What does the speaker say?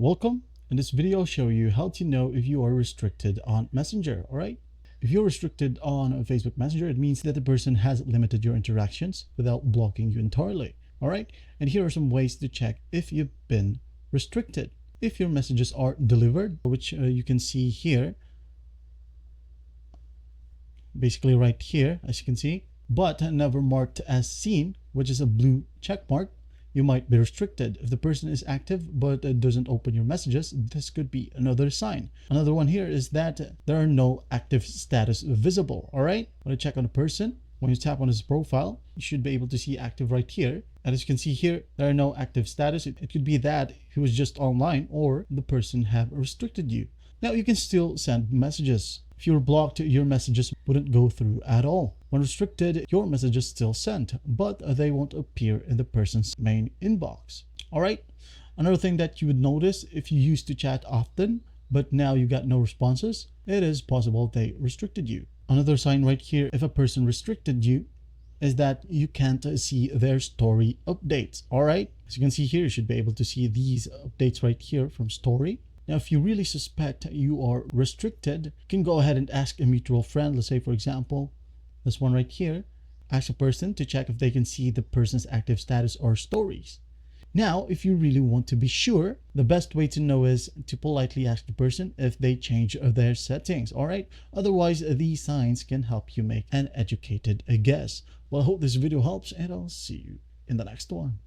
Welcome. In this video, I'll show you how to know if you are restricted on Messenger. All right. If you're restricted on Facebook Messenger, it means that the person has limited your interactions without blocking you entirely. All right. And here are some ways to check if you've been restricted. If your messages are delivered, which you can see here, basically right here, as you can see, but never marked as seen, which is a blue check mark, you might be restricted. If the person is active but doesn't open your messages, this could be another sign. Another one here is that there are no active status visible. All right, when you check on a person, when you tap on his profile, you should be able to see active right here. And as you can see here, there are no active status. It could be that he was just online or the person have restricted you. Now you can still send messages. If you were blocked, your messages wouldn't go through at all. When restricted, your messages still sent, but they won't appear in the person's main inbox. All right. Another thing that you would notice if you used to chat often, but now you got no responses, it is possible they restricted you. Another sign right here, if a person restricted you, is that you can't see their story updates. All right. As you can see here, you should be able to see these updates right here from story. Now, if you really suspect you are restricted, you can go ahead and ask a mutual friend. Let's say, for example, this one right here. Ask a person to check if they can see the person's active status or stories. Now, if you really want to be sure, the best way to know is to politely ask the person if they change their settings. All right. Otherwise, these signs can help you make an educated guess. Well, I hope this video helps, and I'll see you in the next one.